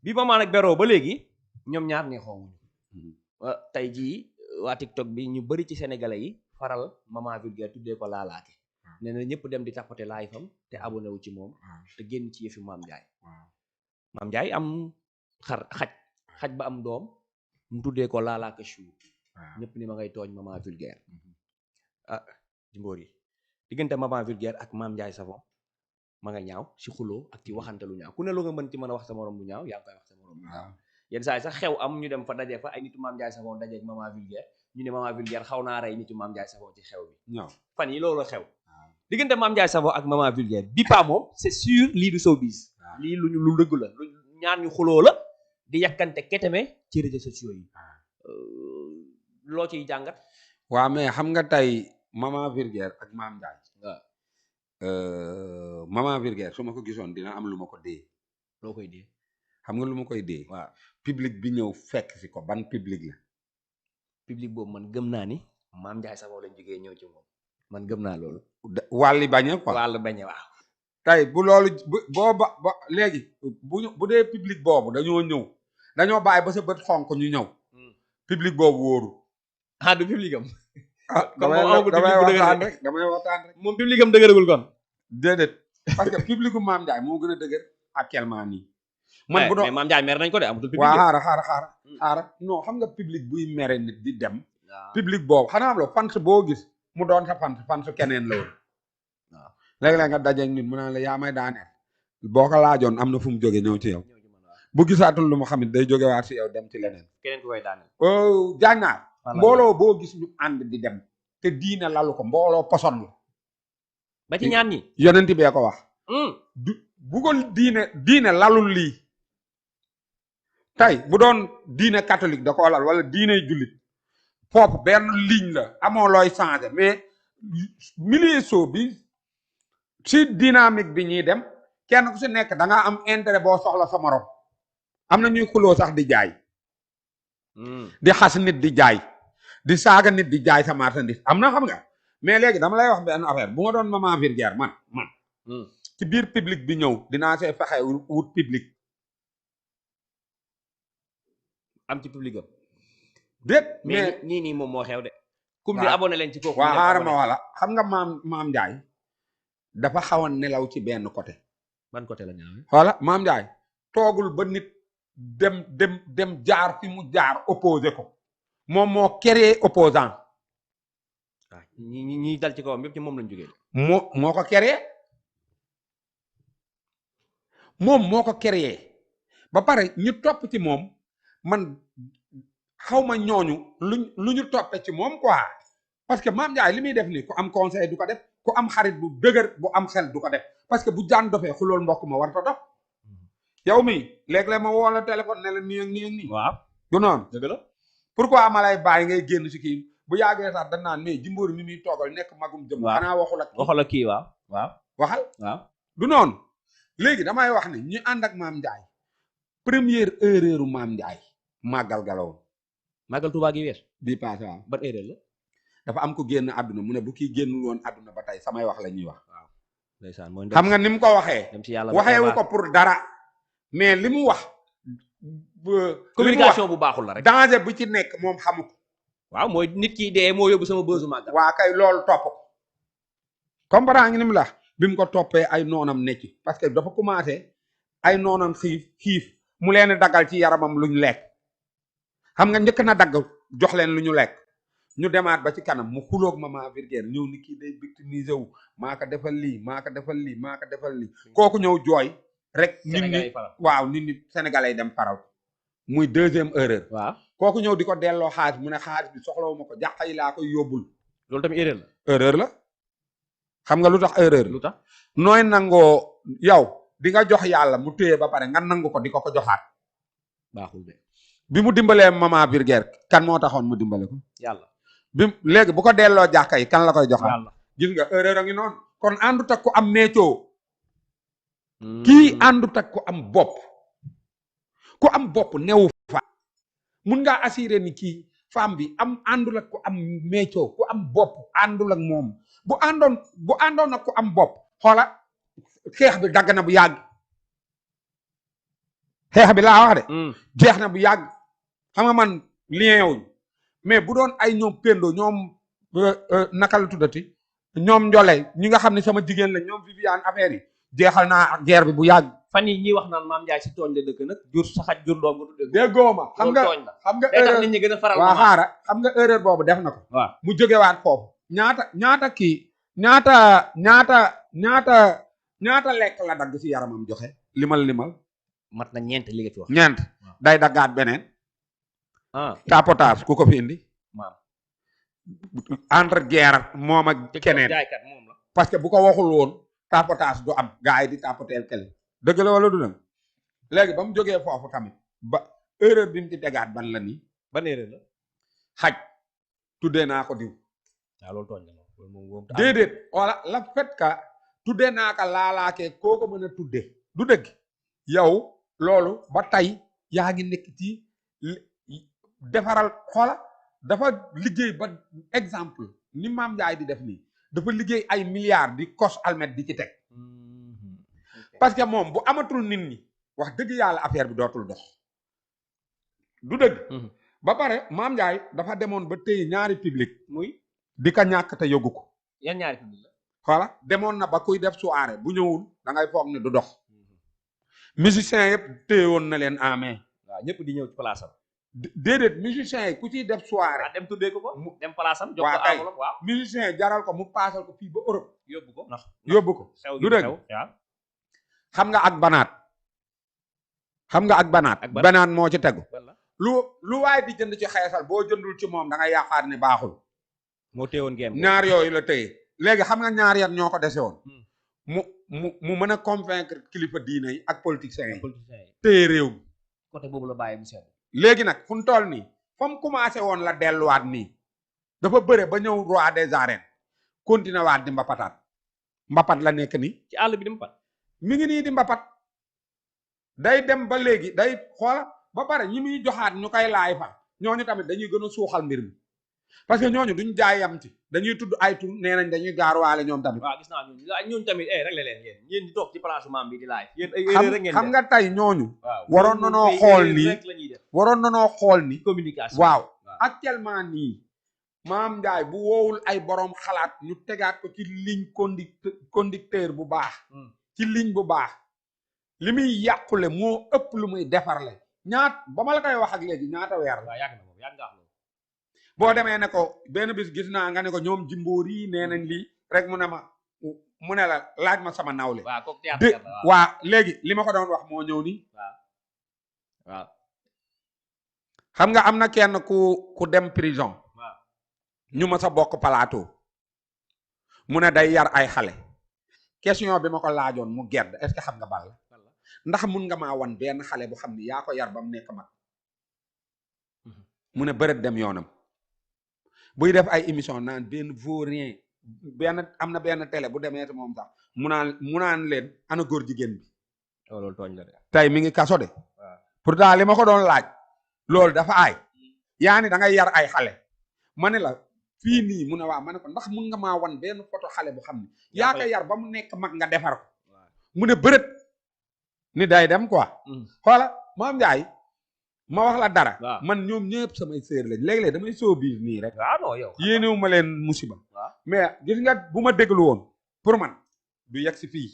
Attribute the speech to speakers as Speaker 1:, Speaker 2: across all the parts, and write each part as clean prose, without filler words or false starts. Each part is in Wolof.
Speaker 1: bi maman nag beroo ba léegi ñoom ñaar neexoowuñu tey jii waa TikTok bi ñu bari ci sénégalais yi faral maman vulgaire tuddee ko laalaake nee na ñëpp dem di tapoter live am te abonné wu ci moom te génn ci yëfi Mame Ndiaye Mame Ndiaye am xaj ba am doom mu tuddee ko laalaake chou ñëpp ni ma ngay tooñ maman vulgaire Jimbori diggante maman vulgaire ak Mame Ndiaye Savon ma nga ñaaw si xuloo ak ci waxante lu ñaaw ku ne lu nga mën ci mën a wax sa morom lu ñaaw yaa ngi koy wax sa morom lu ñaaw yenn saa yi sax xew am ñu dem fa daje fa ay nitu Mame Ndiaye Savon dajeeg maman vulgaire ñu ne maman vulgaire xaw naa rey nitu Mame Ndiaye Savon ci xew bi fan yi loolu xew diggante Mame Ndiaye Savon ak maman vulgaire bi pa moom c'est sûr lii du showbiz lii lu dëgg la lu ñaar ñu xuloo la di yàkkante keteme ci réseaux sociaux yi loo ciy jàngat
Speaker 2: waaw mais xam nga tey maman vulgaire ak Mame Ndiaye maman vulgaire su ma ko gisoon dina am lu ma ko dee
Speaker 1: loo koy dee
Speaker 2: xam nga lu ma koy dee waaw public bi ñëw fekk si ko ban public la
Speaker 1: public boobu man gëm naa ni Mame Ndiaye Savon lañ jógee ñëw ci moom man gëm naa loolu
Speaker 2: wàlli bañe quoi
Speaker 1: wàllu bañe waaw
Speaker 2: tey bu loolu boo ba léegi bu dee public boobu dañoo ñëw dañoo bàyyi ba sa bët xonk ñu ñëw public boobu wóoru
Speaker 1: du public am
Speaker 2: damay waxtaan rek
Speaker 1: moom public am dëgëragul kon
Speaker 2: déedéet parce que publicu Mame Ndiaye moo gën a dëgër actuellement nii man bu doon
Speaker 1: mais Mame Ndiaye mer nañ ko de amatul public
Speaker 2: waaw xaara non xam nga public buy mere nit di dem public boobu xanaa am la fans boo gis mu doon sa fans keneen la woon waaw léeg-léeg nga dajeeg nit mu naan la yaa may daaneel boo ko laajoon am na fu mu jóge ñëw ci yow bu gisaatul lu mu xamit day jógewaat si yow dem ci leneen
Speaker 1: keneen ku koy daaneel
Speaker 2: jàngaar mbooloo boo gis ñu ànd di dem te diine lalu ko mbooloo poson la
Speaker 1: ba ci ñaan ñi
Speaker 2: yonent bee ko wax bu ko diine lalul lii tey bu doon diine catholique da ko lal wala diine jullit foofu benn ligne la amoo looy changer mais milieu soo bi si dynamique bi ñuy dem kenn ku si nekk da nga am intérêt boo soxla sa morom am na ñuy xuloo sax di jaay di xas nit di jaay di saaga nit di jaay sa marchandise am na xam nga mais léegi dama lay wax benn affaire bu ma doon maman vulgaire man ci biir public bi ñëw dinaa see fexe wut public
Speaker 1: am ci public am
Speaker 2: déet
Speaker 1: mais nii moom moo xew de comme di abonné leen ci kooku
Speaker 2: waaw xaaral ma wala xam nga Mame Ndiaye dafa xaw a nelaw ci benn côté
Speaker 1: ban côté la ñaaw
Speaker 2: voilà Mame Ndiaye toogul ba nit dem jaar fi mu jaar opposé ko moom moo créé opposant
Speaker 1: waaw ñi dal ci kawam yëpp ci moom lañ jógee
Speaker 2: moo ko créé moo ko créé ba pare ñu topp ci moom man xawma ñooñu lu ñu toppe ci moom quoi parce que Mame Ndiaye li muy def nii ku am conseil du ko def ku am xarit bu dëgër bu am xel du ko def parce que bu jaan dofee xulool mbokk ma war ta dof yow mi léeg-léeg ma woo la téléphone ne la nii ak nii ak nii
Speaker 1: waaw
Speaker 2: du noonu
Speaker 1: dëgg la
Speaker 2: pourquoi ma lay bàyyi ngay génn si kii bu yàggee sax dañ naan mais Jimbori mi muy toogal nekk magum jëm xanaa waxul ak
Speaker 1: kii waaw
Speaker 2: waxal
Speaker 1: waaw
Speaker 2: du noonu léegi damay wax ne ñu ànd ak Mame Ndiaye première erreur u Mame Ndiaye màggal galawoon
Speaker 1: màggal Tuubaa gi wees
Speaker 2: bii passé waaw
Speaker 1: ban erreur la
Speaker 2: dafa am ko génn àdduna mu ne bu kii génnul woon àdduna ba tey samay wax la ñuy wax
Speaker 1: waaw ndeysaan mooy
Speaker 2: xam nga ni mu ko waxee waxeewu ko pour dara mais li mu wax
Speaker 1: communication bu baaxul la rek
Speaker 2: danger bu ci nekk moom xamu ko
Speaker 1: waaw mooy nit ki dee moo yóbbu sama bësu màggal
Speaker 2: waa kay loolu topp ko comprendre nga ni mu la bi mu ko toppee ay noonam nekk parce que dafa commencé ay noonam xiif mu leen daggal ci yaramam lu ñu lekk xam nga njëkk na dagg jox leen lu ñu lekk ñu demaat ba ci kanam mu xuloog maman vulgaire ñëw ni kii day victimiser wu maa ko defal lii maa ko defal lii maa ko defal lii kooku ñëw jooy rek nit ñi waaw nit ñi sénégalais dem faral muy deuxième erreur
Speaker 1: waaw
Speaker 2: kooku ñëw di ko delloo xaalis mu ne xaalis bi soxlawu ma ko jàq yi laa koy yóbbul
Speaker 1: loolu tamit
Speaker 2: erreur la xam nga lu tax erreur
Speaker 1: lu tax
Speaker 2: nooy nangoo yow di nga jox yàlla mu téye ba pare nga nangu ko di ko joxaat
Speaker 1: baaxul de
Speaker 2: bi mu dimbalee maman vulgaire kan moo taxoon mu dimbale ko
Speaker 1: yàlla
Speaker 2: bi léegi bu ko delloo jàkka yi kan la koy joxaat gis nga erreur a ngi noonu kon àndut ak ku am méccoo kii àndut ak ku am bopp newu fa mun ngaa assuré ni kii femme bi àndul ak ku am méccoo ku am bopp àndul ak moom bu àndoon ak ku am bopp xoola xeex bi dagg na bu yàgg xeex bi laa wax de jeex na bu yàgg xam nga man lien wuñ mais bu doon ay ñoom Pendo ñoom naka la tuddati ñoom Njole ñi nga xam ne sama jigéen la ñoom Viviane affaire yi jeexal naa ak guerre bi bu yàgg.
Speaker 1: fan yi ñi wax naan Mame Ndiaye si tooñ la dëkk nag jur saxat jur doom nga tuddee.
Speaker 2: déggoo ma xam nga erreur
Speaker 1: nit ñi gën a faral
Speaker 2: waa xaara xam nga erreur boobu def na ko.
Speaker 1: waaw
Speaker 2: mu jógewaat foofu. ñaata lekk la dagg ci yaramam joxe. limal.
Speaker 1: mat na ñeent li nga fi wax.
Speaker 2: ñeent day daggaat beneen. tapotage ku ko fi indi.
Speaker 1: maam
Speaker 2: entre guerre moom ak keneen.
Speaker 1: jaaykat moom la.
Speaker 2: parce que bu ko waxul woon tapotage du am gars yi di tapoteel kele dëgg la wala du dem léegi ba mu jógee foofu tamit ba erreur bi mu ci tegaat ban la nii.
Speaker 1: ban erreur la.
Speaker 2: xaj tuddee naa ko diw.
Speaker 1: waaw loolu tooñ la moom.
Speaker 2: déedéet wala la fait que tuddee naa ko laalaakee koo ko mën a tuddee du dëgg yow loolu ba tey yaa ngi nekk ci defaral xoola dafa liggéey ba exemple ni Mame Ndiaye di def nii dafa liggéey ay milliards di kos almet di ci teg parce que moom bu amatul nit ñi wax dëgg yàlla affaire bi dootul dox du dëgg ba pare Mame Ndiaye dafa demoon ba téye ñaari public
Speaker 1: muy
Speaker 2: di ka ñàkk te yóbbu ko
Speaker 1: yan ñaari public la
Speaker 2: voilà demoon na ba kuy def soirée bu ñëwul da ngay foog ne du dox musiciens yëpp téye woon na leen en main
Speaker 1: waaw ñëpp di ñëw ci place am
Speaker 2: déedéet musiciens yi ku ciy def soirée
Speaker 1: dem tuddee ko dem place am jox ko
Speaker 2: kay
Speaker 1: enveloppe waaw
Speaker 2: musiciens jaral ko mu paasal ko fii ba Europe
Speaker 1: yóbbu ko
Speaker 2: yóbbu ko du dëgg xam nga ak banaat banaat moo ci tegu lu waay di jënd ci xeesal boo jëndul ci moom da ngay yaakaar ne baaxul
Speaker 1: moo téyewoon ngeen
Speaker 2: ñaar yooyu la téye léegi xam nga ñaar yan ñoo ko dese woon mu mën a convaincre kilifa diine yi ak politiciens yi téye réew mi
Speaker 1: côté boobu la bàyyi mu seet
Speaker 2: léegi nag fu mu toll nii fa mu commencé woon la delluwaat nii dafa bëre ba ñëw roi des arènes continué waat di mbapat la nekk nii
Speaker 1: ci àll bi di mbapat
Speaker 2: mi ngi nii di mbapat day dem ba léegi day xoola ba pare ñi muy joxaat ñu koy laay fa ñooñu tamit dañuy gën a suuxal mbir mi parce que ñooñu duñ jaayam ci dañuy tudd ay tur nee nañ dañuy gaaruwaale ñoom tamit.
Speaker 1: waaw gis naa ñooñu tamit rek la leen yéen ñi toog ci place Mame bi di laay yéen ay rek ngeen
Speaker 2: xam nga tey ñooñu. waroon na noo xool nii waroon na noo xool ni
Speaker 1: communication
Speaker 2: waaw actuellement nii Mame Ndiaye bu woowul ay borom xalaat ñu tegaat ko ci ligne conducteur bu baax. ci ligne bu baax li muy yàqule moo ëpp lu muy defarle ba ma la koy wax ak léegi ñaata weer la.
Speaker 1: yàgg na moom yàgg nga wax loolu.
Speaker 2: boo demee ne ko benn bis gis naa nga ne ko ñoom jimboor yi nee nañ lii rek mu ne la laaj ma sama nawle. waa léegi li ma ko doon wax moo ñëw nii.
Speaker 1: waaw.
Speaker 2: xam nga am na kenn ku dem prison. ñu ma sa bokk plateau. mu ne day yar ay xale. question bi ma ko laajoon mu gedd est-ce que xam nga bal ndax mun nga maa wan benn xale bu xam ni yaa ko yar ba mu nekk mag. mu ne bërët dem yoonam. buy def ay émission naan benn vaurien am na benn télé bu demee moom sax mu naan leen ana góor jigéen bi.
Speaker 1: loolu tooñ la de.
Speaker 2: tey mi ngi kaso de. pourtant li ma ko doon laaj. loolu dafa aay. yaa ni da ngay yar ay xale. ma ne la fii nii mu ne waa ma ne ko ndax mun nga maa wan benn photo xale bu xam ni. yaa ko yar ba mu nekk mag nga defar ko. mu ne bërët. ni day dem quoi. xoola Mame Ndiaye. ma wax la dara. man ñoom ñëpp samay séer lañ léeg-léeg damay soo biir nii rek.
Speaker 1: waaw non yow.
Speaker 2: yéenewu ma leen musiba. mais gis nga bu ma déglu woon pour man du yegg si fii.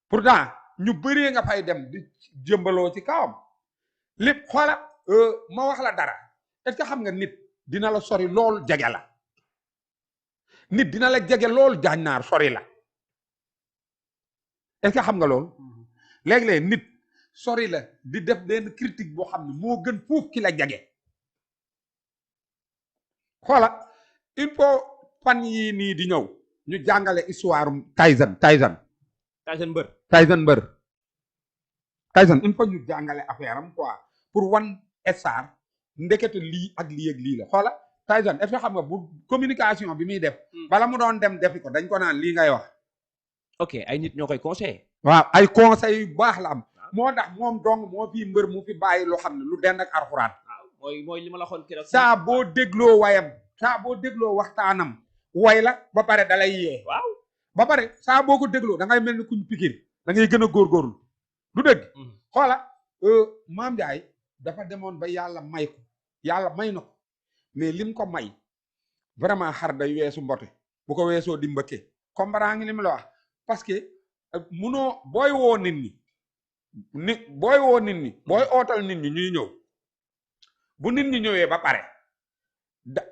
Speaker 2: pourtant ñu bëree nga fay dem di jëmbaloo ci kawam. lépp xoola ma wax la dara est-ce que xam nga nit dina la sori lool jege la. nit dina la jege lool jaañ naar sori la. est-ce que xam nga lool. léeg-léeg nit. sori la di def benn critique boo xam ne moo gën fuuf ki la jage xoola il faut fan yii nii di ñëw ñu jàngale histoire Tyson mbër il faut ñu jàngale affaire am quoi pour wan star ndekete lii ak lii la xoola Tyson est-ce que xam nga bu communication bi muy def bala mu doon dem defi ko dañ ko naan lii ngay wax
Speaker 1: ok ay nit ñoo koy conseillé
Speaker 2: waaw ay conseil yu baax la am moo tax moom dong moo fi mbër mu fi bàyyi loo xam ne lu dend ak alxuraan.
Speaker 1: mooy li ma la xoon keroog.
Speaker 2: saa boo dégloo wayam saa boo dégloo waxtaanam way la ba pare dalay yee.
Speaker 1: waaw
Speaker 2: ba pare saa boo ko dégloo da ngay mel ni kuñ pikir da ngay gën a góorgóorlu du dëgg. xoola Maam Njaay dafa demoon ba yàlla may ko yàlla may na ko mais lim ko may vraiment xar day weesu mbote bu ko weesoo di mbëkke comprendre ngi li mu la wax parce que munoo booy woo nit ñi booy ootal nit ñi ñuy ñëw bu nit ñi ñëwee ba pare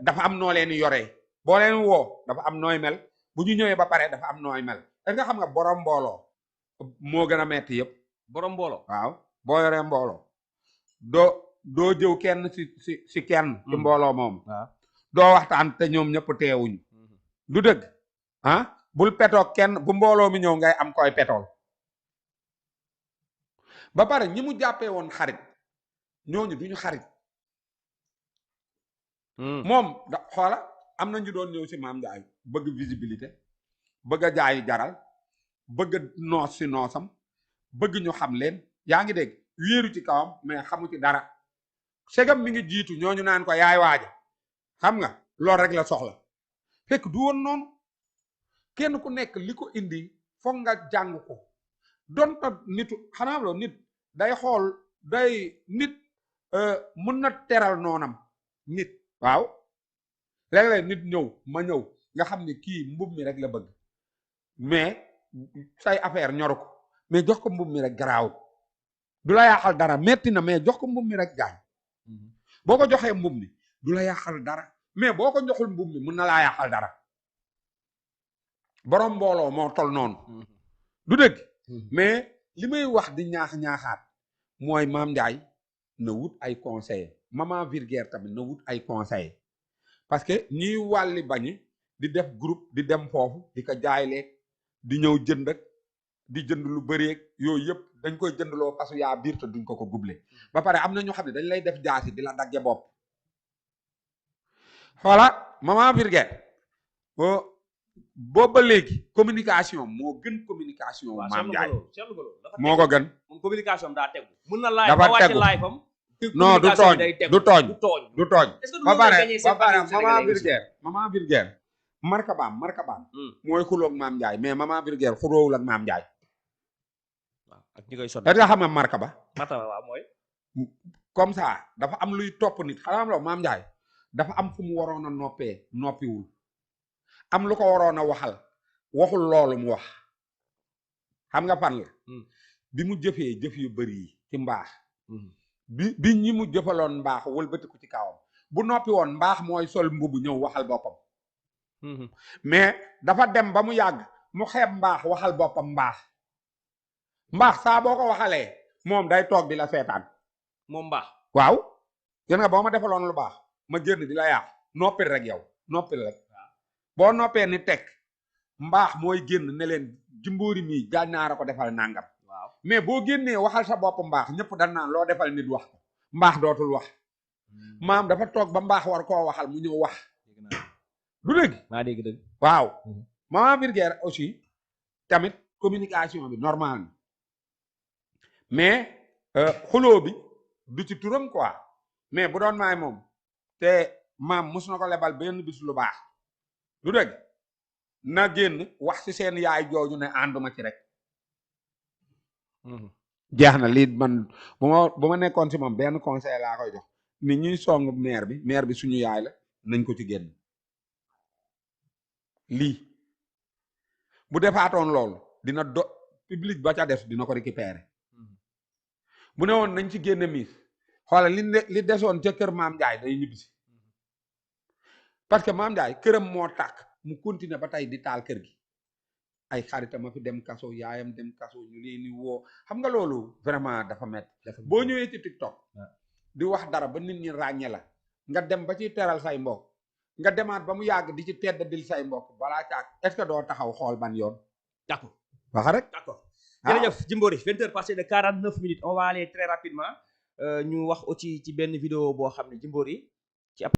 Speaker 2: dafa am noo leen yoree boo leen woo dafa am nooy mel bu ñu ñëwee ba pare dafa am nooy mel est-ce que xam nga borom mbooloo moo gën a metti yëpp
Speaker 1: borom mbooloo
Speaker 2: waaw boo yoree mbooloo doo jëw kenn si kenn ci mbooloo moom doo waxtaan te ñoom ñëpp teewuñu du dëgg bul petoo kenn bu mbooloo mi ñëw ngay am koy petool ba pare ñi mu jàppee woon xarit ñooñu duñu xarit moom xoola am na ñu doon ñëw si Maam Njaay bëgg visibilité bëgg a jaayi jaral bëgg a noos si noosam bëgg ñu xam leen yaa ngi dégg wéeru ci kawam mais xamu ci dara segam mi ngi jiitu ñooñu naan ko yaay waaja xam nga loolu rek la soxla fekk du woon noonu kenn ku nekk li ko indi foog nga jàng ko donta nitu xanaa loo nit day xool day nit mën na teral noonam nit waaw léeg-léeg nit ñëw ma ñëw nga xam ne kii mbub mi rek la bëgg mais say affaire ñoru ko mais jox ko mbub mi rek garaawut du la yàqal dara metti na mais jox ko mbub mi rek gaañ boo ko joxee mbub mi du la yàqal dara mais boo ko joxul mbub mi mën na laa yàqal dara borom mbooloo moo tol noonu du dëgg mais li may wax di ñaaxaat mooy Maam Njaay na wut ay conseillers maman Vulgaire tamit na wut ay conseillers parce que ñiy wàlli bañi di def groupe di dem foofu di ko jaayleeg di ñëw jënd ak di jënd lu bëreeg yooyu yëpp dañ koy jëndloo parce que yaa biir te duñ ko guble ba pare am na ñoo xam ne dañ lay def jaasi di la dagge bopp voilà maman Vulgaire boobu ba léegi communication moo gën communication Maam Njaay moo ko gën
Speaker 1: moom communication daa tegu mun na laay
Speaker 2: dafa
Speaker 1: ba wàcce
Speaker 2: tegu
Speaker 1: laay fam
Speaker 2: non du tooñ ba pare maman Vulgaire markabaam mooy xuloog Maam Njaay mais maman Vulgaire xuloowul ak Maam Njaay
Speaker 1: waaw ak ñi koy sonn
Speaker 2: nga xam ne markaba
Speaker 1: waaw mooy
Speaker 2: comme ça dafa am luy topp nit xanaa la Maam Njaay dafa am fu mu waroon a noppiwul am lu ko waroon a waxul loolu mu wax xam nga fan la bi mu jëfee jëf yu bëri yi ci mbaax bi ñi mu jëfaloon mbaax wëlbati ko ci kawam bu noppi woon mbaax mooy sol mbubu ñëw waxal boppam mais dafa dem ba mu yàgg mu xeeb mbaax waxal boppam mbaax saa boo ko waxalee moom day toog di la seetaan
Speaker 1: moom mbaax
Speaker 2: waaw gën nga boo ma defaloon lu baax ma génn di la yàq noppil rek yow noppil rek boo noppee ni teg mbaax mooy génn ne leen Jimbori mii gaañ naa la ko defal nangam
Speaker 1: waaw
Speaker 2: mais boo génnee waxal sa bopp mbaax ñëpp dañ naan loo defal nit wax ko mbaax dootul wax maam dafa toog ba mbaax war koo waxal mu ñëw wax du dëgg
Speaker 1: maa dégg dëgg
Speaker 2: waaw maman Vulgaire aussi tamit communication bi normal na mais xuloo bi du ci turam quoi mais bu doon maay moom te maam mos na ko lebal benn bis lu baax du dëgg na génn wax ci seen yaay jooju ne ànduma ci rek jeex na lii man bu ma nekkoon ci moom benn conseil laa koy jox nit ñuy song maire bi suñu yaay la nañ ko ci génn lii bu defaatoon loolu dina public ba ca def dina ko récupérer bu ne woon nañ ci génne miis xoolal li desoon ca kër Maam Njaay day ñibbisi parce que Maam Njaay këram moo tàkk mu continuer ba tey di taal kër gi ay xaritam a fi dem kaso yaayam dem kaso ñu leen di woo xam nga loolu vraiment dafa métti boo ñëwee ci TikTok di wax dara ba nit ñi ràññe la nga dem ba ci teral say mbokk nga demaat ba mu yàgg di ci tedd dil say mbokk balaa caag est-ce que doo taxaw xool ban yoon
Speaker 1: d'accord
Speaker 2: waxa rek
Speaker 1: d'accord jërëjëf Jimbori 20h passé de 49 minutes on va aller très rapidement ñu wax aussi ci benn vidéo boo xam ne Jimbori